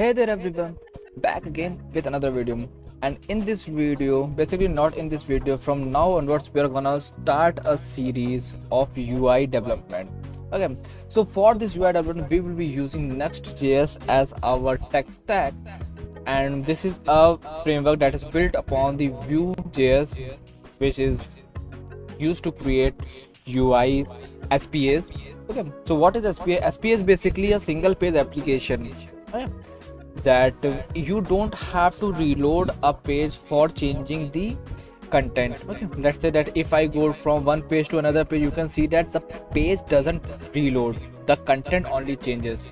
Hey there everyone, back again with another video. And in this video, basically not in this video, from now onwards we are gonna start a series of UI development. Okay, so for this UI development we will be using NuxtJs as our tech stack, and this is a framework that is built upon the Vue.js, which is used to create UI SPAs. Okay, so what is SPA? SPA is basically a single page application. Okay, that you don't have to reload a page for changing the content. Okay, let's say that if I go from one page to another page, you can see that the page doesn't reload, the content only changes.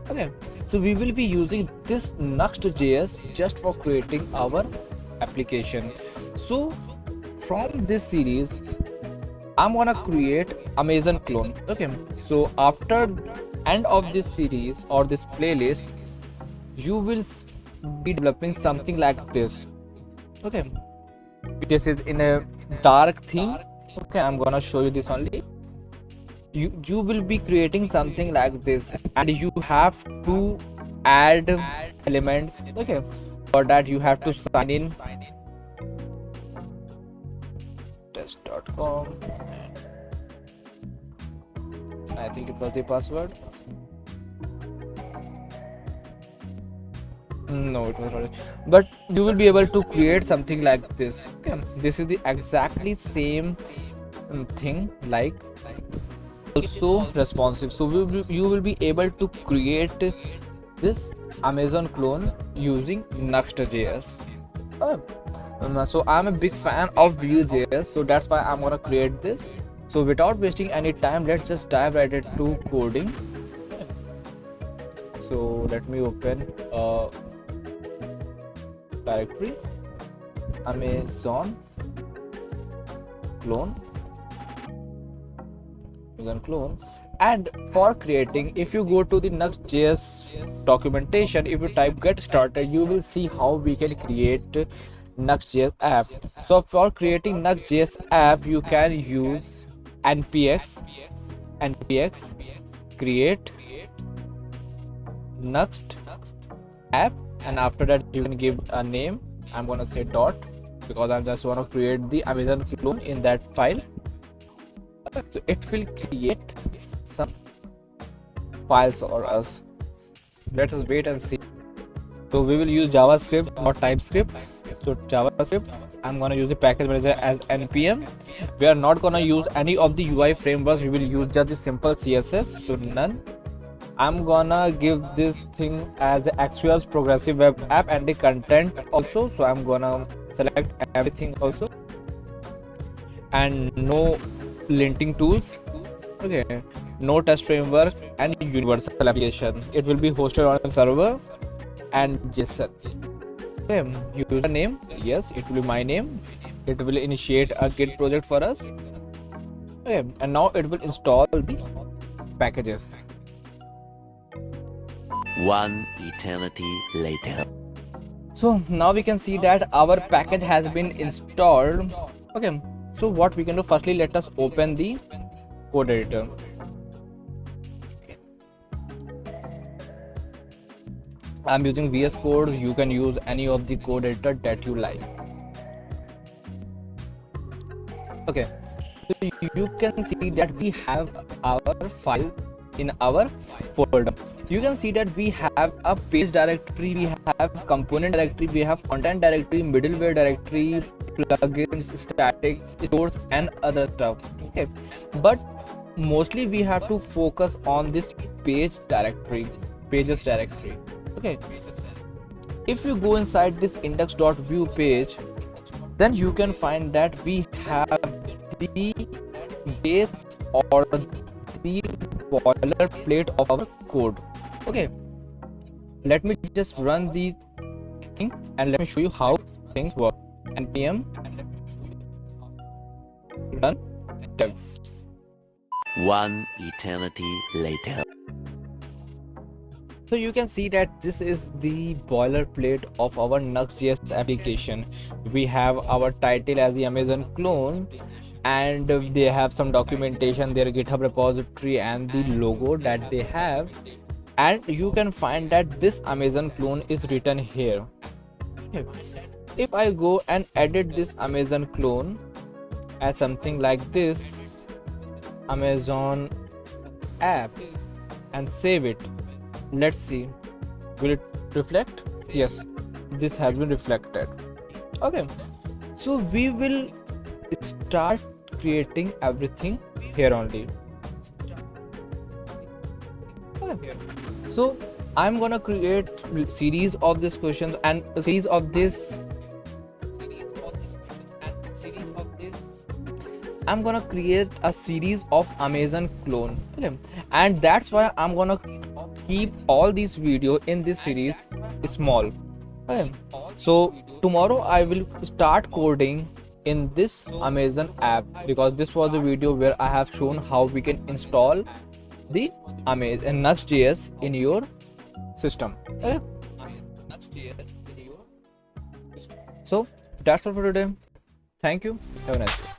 Okay, so we will be using this Nuxt.js just for creating our application. So from this series I'm gonna create Amaozon Clone. Okay, so after end of this series or this playlist, you will be developing something like this. Okay, this is in a dark theme. Okay, I'm gonna show you this only. You will be creating something like this, and you have to add elements. Okay, for that you have to sign in test.com. I think it was the password. No, it was not. But you will be able to create something like this. Okay, this is the exactly same thing, like also responsive. So you will be able to create this Amaozon Clone using Nuxt.js. So I'm a big fan of Vue.js, so that's why I'm gonna create this. So without wasting any time, let's just dive right into coding. So let me open a directory, Amaozon Clone, and for creating, if you go to the Nuxt.js documentation, if you type get started, you will see how we can create Nuxt.js app. So for creating Nuxt.js app, you can use npx create Nuxt app, and after that you can give a name. I'm gonna say dot because I just want to create the Amaozon Clone in that file. So it will create some files for us. Let us wait and see. So we will use JavaScript or TypeScript. So JavaScript, I'm gonna use the package manager as npm. We are not gonna use any of the UI frameworks. We will use just the simple CSS. So none. I'm gonna give this thing as the actual progressive web app and the content also. So I'm gonna select everything also, and no linting tools. Okay, no test framework and universal application. It will be hosted on a server and JSON. Okay, username, yes, it will be my name. It will initiate a Git project for us. Okay, and now it will install the packages. One eternity later. So now we can see that our package has been installed. Okay, so what we can do, firstly let us open the code editor. I'm using VS Code. You can use any of the code editor that you like. Okay, so you can see that we have our file in our folder. You can see that we have a page directory, we have component directory, we have content directory, middleware directory, plugins, static, source, and other stuff. Okay, but mostly we have to focus on this pages directory. Okay, if you go inside this index.view page, then you can find that we have the base or the boilerplate of our code. Okay, let me just run the thing and let me show you how things work. npm run dev. One eternity later. So you can see that this is the boilerplate of our Nuxt.js application. We have our title as the Amaozon Clone, and they have some documentation, their GitHub repository, and the logo that they have. and you can find that this Amaozon clone is written here. Okay. If I go and edit this Amaozon clone as something like this, Amaozon app, and save it, let's see, will it reflect? Yes, this has been reflected. Okay, so we will start creating everything here only. Okay. So I'm gonna create series of these questions and a series of this I'm gonna create a series of Amaozon clone. Okay, and that's why I'm gonna keep all these video in this series small. Okay. So tomorrow I will start coding in this Amaozon app, because this was the video where I have shown how we can install the Amaozon NuxtJs in your system. Okay. So that's all for today. Thank you. Have a nice day.